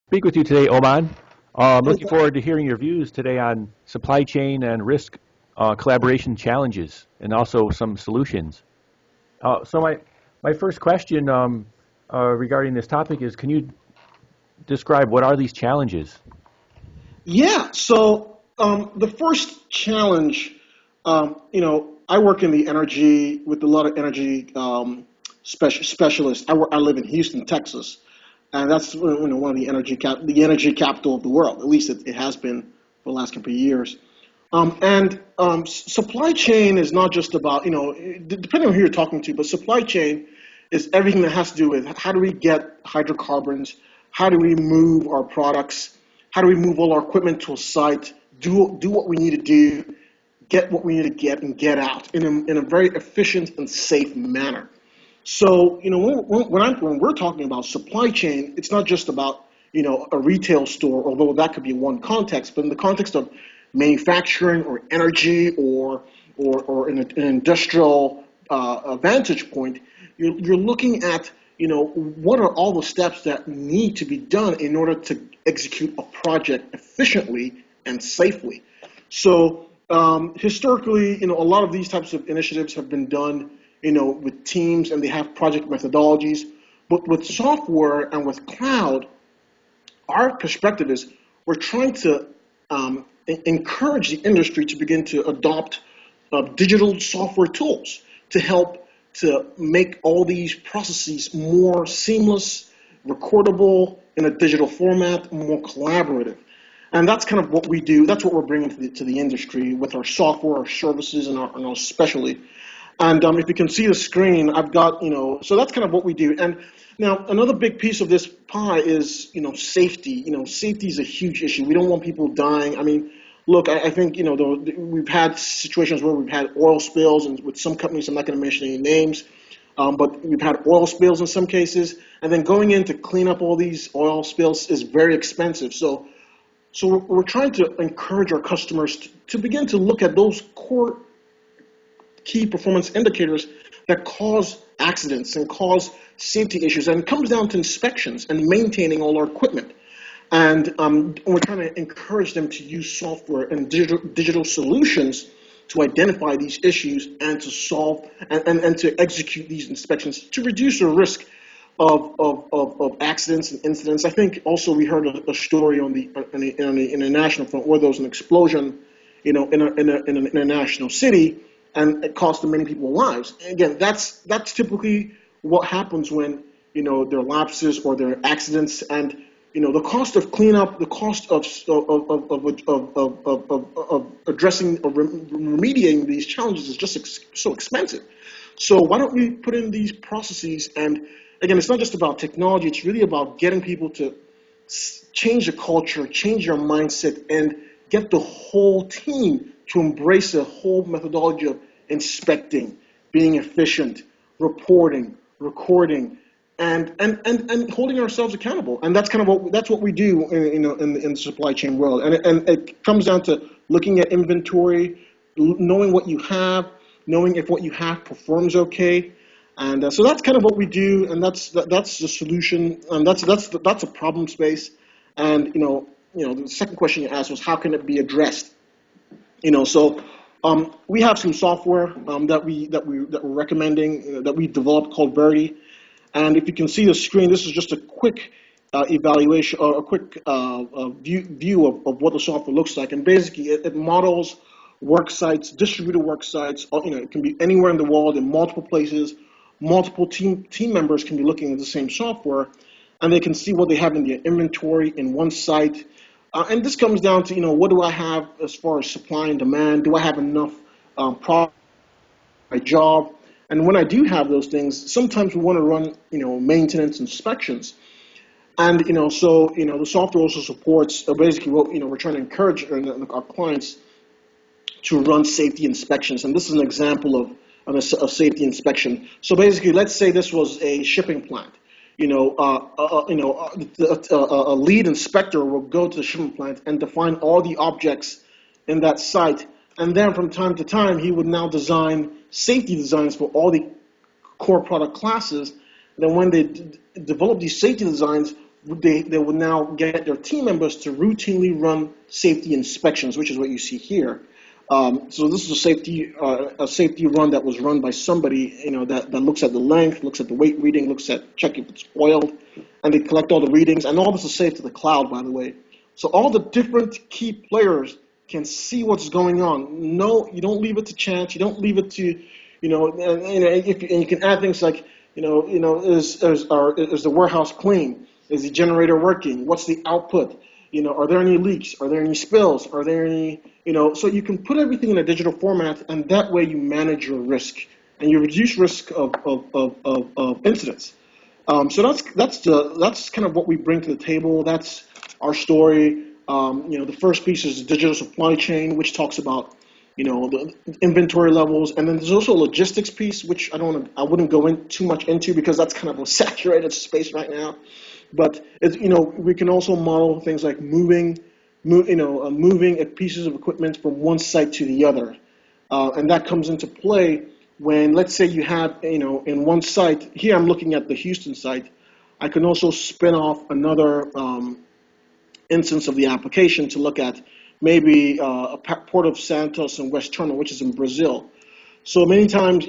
Speak with you today, Oman. I'm looking forward to hearing your views today on supply chain and risk collaboration challenges and also some solutions. So my first question regarding this topic is, can you describe what are these challenges? Yeah. So the first challenge, I work in the energy with a lot of energy specialists. I live in Houston, Texas, and that's one of the energy capital of the world. At least it has been for the last couple of years. Supply chain is not just about depending on who you're talking to, but supply chain is everything that has to do with how do we get hydrocarbons, how do we move our products, how do we move all our equipment to a site, do what we need to do, get what we need to get, and get out in a very efficient and safe manner. So, when we're talking about supply chain, it's not just about, a retail store, although that could be one context, but in the context of manufacturing or energy or an industrial vantage point, you're looking at, what are all the steps that need to be done in order to execute a project efficiently and safely. So historically, a lot of these types of initiatives have been done, with teams, and they have project methodologies. But with software and with cloud, our perspective is we're trying to encourage the industry to begin to adopt digital software tools to help to make all these processes more seamless, recordable in a digital format, more collaborative. And that's kind of what we do. That's what we're bringing to the industry with our software, our services, and our specialty. And if you can see the screen, I've got, so that's kind of what we do. And now another big piece of this pie is, safety. Safety is a huge issue. We don't want people dying. I mean, look, I think, we've had situations where we've had oil spills, and with some companies, I'm not going to mention any names, but we've had oil spills in some cases. And then going in to clean up all these oil spills is very expensive. So we're trying to encourage our customers to begin to look at those core key performance indicators that cause accidents and cause safety issues. And it comes down to inspections and maintaining all our equipment. And we're trying to encourage them to use software and digital solutions to identify these issues and to solve and to execute these inspections to reduce the risk of accidents and incidents. I think also we heard a story on the international front where there was an explosion, in an international city, and it cost many people lives. And again, that's typically what happens when there are lapses or there are accidents, and the cost of cleanup, the cost of addressing or remediating these challenges is just so expensive. So why don't we put in these processes? And again, it's not just about technology, it's really about getting people to change the culture, change their mindset, and get the whole team to embrace a whole methodology of inspecting, being efficient, reporting, recording, and holding ourselves accountable. And that's kind of what we do in the supply chain world. And it comes down to looking at inventory, knowing what you have, knowing if what you have performs okay. And so that's kind of what we do, and that's the solution, and that's a problem space. And the second question you asked was how can it be addressed? So we have some software that we're recommending that we developed called Verity. And if you can see the screen, this is just a quick evaluation or a quick view of what the software looks like. And basically, it models work sites, distributed work sites. It can be anywhere in the world in multiple places. Multiple team members can be looking at the same software, and they can see what they have in their inventory in one site. And this comes down to, what do I have as far as supply and demand? Do I have enough product for my job? And when I do have those things, sometimes we want to run, maintenance inspections. And, so the software also supports basically what, we're trying to encourage our clients to run safety inspections. And this is an example of a safety inspection. So basically, let's say this was a shipping plant. A lead inspector will go to the shipping plant and define all the objects in that site. And then from time to time, he would now design safety designs for all the core product classes. Then when they develop these safety designs they will now get their team members to routinely run safety inspections, which is what you see here. So this is a safety run that was run by somebody, that looks at the length, looks at the weight reading, looks at check if it's oiled, and they collect all the readings. And all this is saved to the cloud, by the way. So all the different key players can see what's going on. No, you don't leave it to chance. You don't leave it to, and you can add things like, is the warehouse clean? Is the generator working? What's the output? Are there any leaks? Are there any spills? Are there any, so you can put everything in a digital format, and that way you manage your risk and you reduce risk of incidents. So that's kind of what we bring to the table. That's our story. The first piece is the digital supply chain, which talks about the inventory levels, and then there's also a logistics piece, which I wouldn't go in too much into because that's kind of a saturated space right now. But we can also model things like moving pieces of equipment from one site to the other, and that comes into play when, let's say, you have in one site. Here I'm looking at the Houston site. I can also spin off another instance of the application to look at maybe a Port of Santos and West Terminal, which is in Brazil. So many times,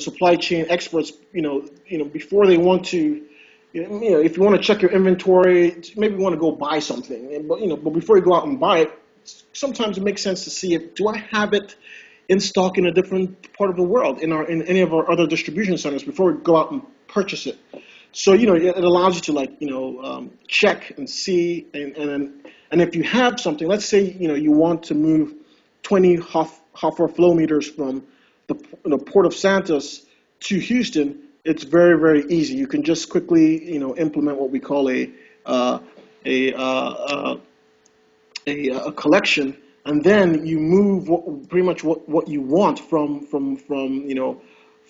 supply chain experts, before they want to, if you want to check your inventory, maybe you want to go buy something, but before you go out and buy it, sometimes it makes sense to see do I have it in stock in a different part of the world, in any of our other distribution centers before we go out and purchase it. So it allows you to check and see, and if you have something, let's say you want to move 20 hot-water flow meters from the Port of Santos to Houston. It's very, very easy. You can just quickly implement what we call a collection, and then you move pretty much what you want from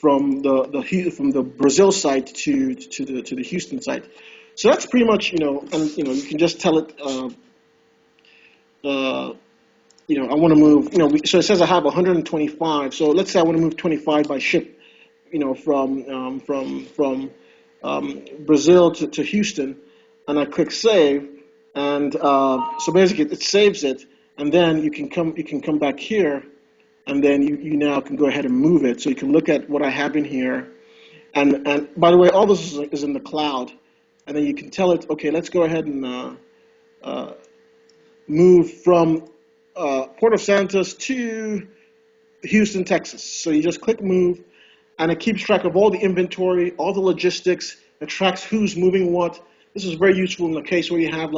the Brazil site to the Houston site. So that's pretty much and you can just tell it. I want to move. So it says I have 125. So let's say I want to move 25 by ship. From Brazil to Houston, and I click save, and so basically it saves it, and then you can come back here, and then you now can go ahead and move it. So you can look at what I have in here, and by the way, all this is in the cloud, and then you can tell it, okay, let's go ahead and move from Port of Santos to Houston, Texas. So you just click move. And it keeps track of all the inventory, all the logistics. It tracks who's moving what. This is very useful in the case where you have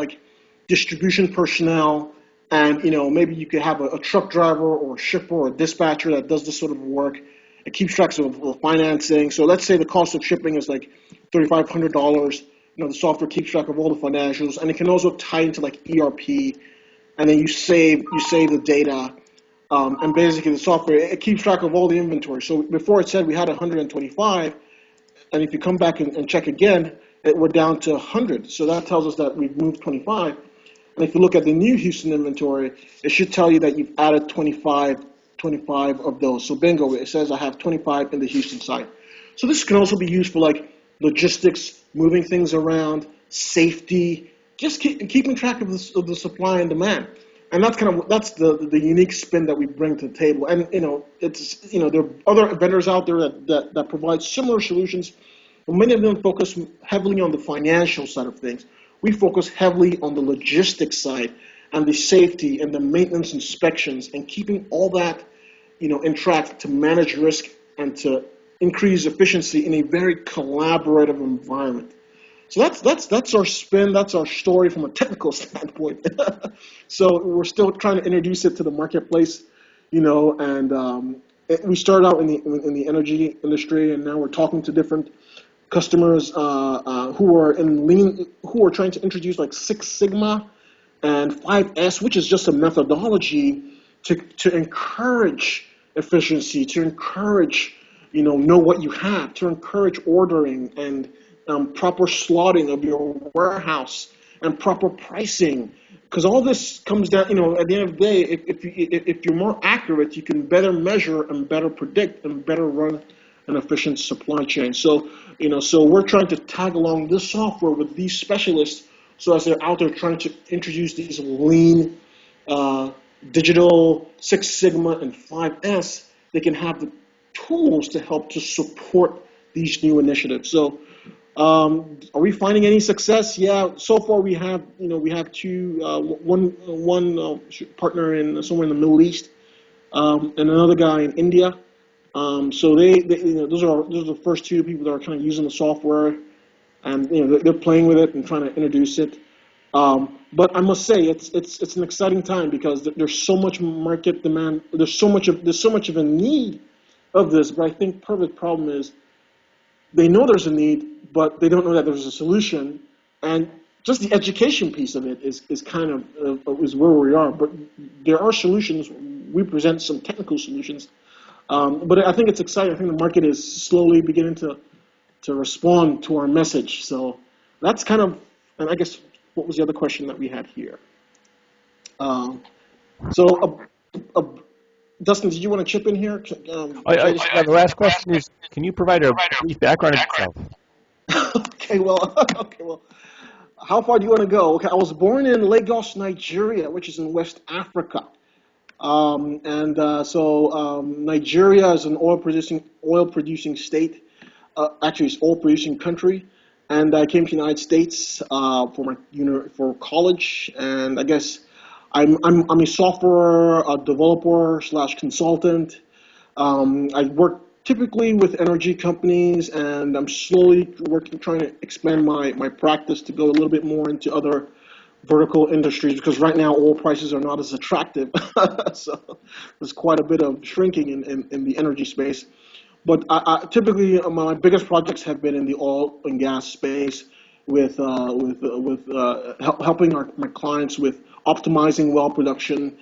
distribution personnel, and maybe you could have a truck driver or a shipper or a dispatcher that does this sort of work. It keeps track of financing. So let's say the cost of shipping is $3,500. The software keeps track of all the financials, and it can also tie into ERP, and then you save the data. And basically the software, it keeps track of all the inventory. So before it said we had 125, and if you come back and check again, we're down to 100. So that tells us that we've moved 25. And if you look at the new Houston inventory, it should tell you that you've added 25 of those. So bingo, it says I have 25 in the Houston site. So this can also be used for logistics, moving things around, safety, just keeping track of the supply and demand. And that's the unique spin that we bring to the table. And there are other vendors out there that provide similar solutions, but many of them focus heavily on the financial side of things. We focus heavily on the logistics side and the safety and the maintenance inspections and keeping all that in track to manage risk and to increase efficiency in a very collaborative environment. So that's our spin, that's our story from a technical standpoint. So we're still trying to introduce it to the marketplace, and we started out in the energy industry, and now we're talking to different customers who are trying to introduce Six Sigma and 5S, which is just a methodology to encourage efficiency, to encourage know what you have, to encourage ordering and proper slotting of your warehouse and proper pricing, because all this comes down, at the end of the day, if you're more accurate, you can better measure and better predict and better run an efficient supply chain. So, so we're trying to tag along this software with these specialists So as they're out there trying to introduce these lean, uh, digital Six Sigma and 5S, they can have the tools to help to support these new initiatives. So, are we finding any success? Yeah, so far we have two, one partner in somewhere in the Middle East, and another guy in India. So those are the first two people that are kind of using the software, and they're playing with it and trying to introduce it. But I must say it's an exciting time because there's so much market demand. There's so much of a need of this. But I think part of the problem is they know there's a need, but they don't know that there's a solution. And just the education piece of it is kind of is where we are. But there are solutions. We present some technical solutions. But I think it's exciting. I think the market is slowly beginning to respond to our message. So that's kind of, and I guess, what was the other question that we had here? So, Dustin, did you want to chip in here? The last question is, can you provide a brief background of yourself? Okay, well, okay, well, how far do you want to go? Okay, I was born in Lagos, Nigeria, which is in West Africa. Nigeria is an oil producing state. Actually, it's oil producing country. And I came to the United States for college, and I guess I'm a software developer slash consultant. I work typically with energy companies, and I'm slowly trying to expand my practice to go a little bit more into other vertical industries, because right now oil prices are not as attractive. So there's quite a bit of shrinking in the energy space. But typically, my biggest projects have been in the oil and gas space, with helping my clients with optimizing well production,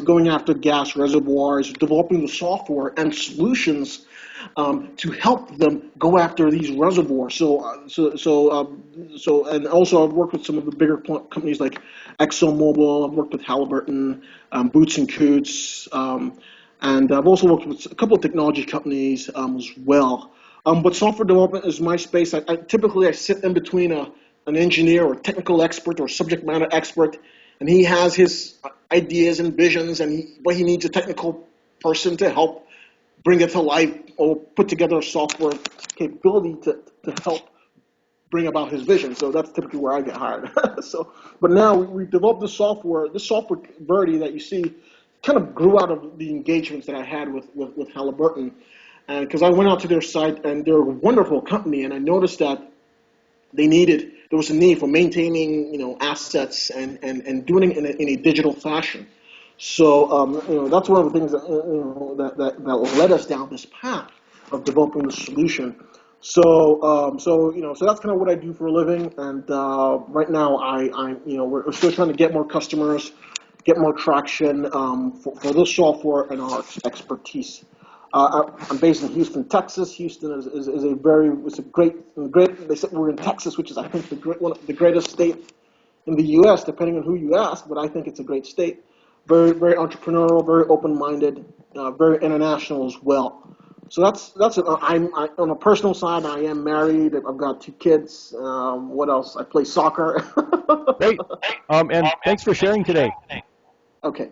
going after gas reservoirs, developing the software and solutions to help them go after these reservoirs. And also I've worked with some of the bigger companies like ExxonMobil. I've worked with Halliburton, Boots and Coots. And I've also worked with a couple of technology companies as well. But software development is my space. Typically I sit in between an engineer or technical expert or subject matter expert, and he has his ideas and visions, but he needs a technical person to help bring it to life or put together a software capability to help bring about his vision. So that's typically where I get hired. But now we developed the software. This software, Verity, that you see, kind of grew out of the engagements that I had with Halliburton. And because I went out to their site, and they're a wonderful company, and I noticed that there was a need for maintaining, assets and doing it in a digital fashion. So, that's one of the things that led us down this path of developing the solution. So that's kind of what I do for a living. And right now, we're still trying to get more customers, get more traction for this software and our expertise. I'm based in Houston, Texas. Houston is a great. They said we're in Texas, which is, I think, one of the greatest state in the U.S. Depending on who you ask, but I think it's a great state. Very, very entrepreneurial, very open-minded, very international as well. So that's it. On a personal side, I am married. I've got 2 kids. What else? I play soccer. Great. And thanks for sharing today. Okay.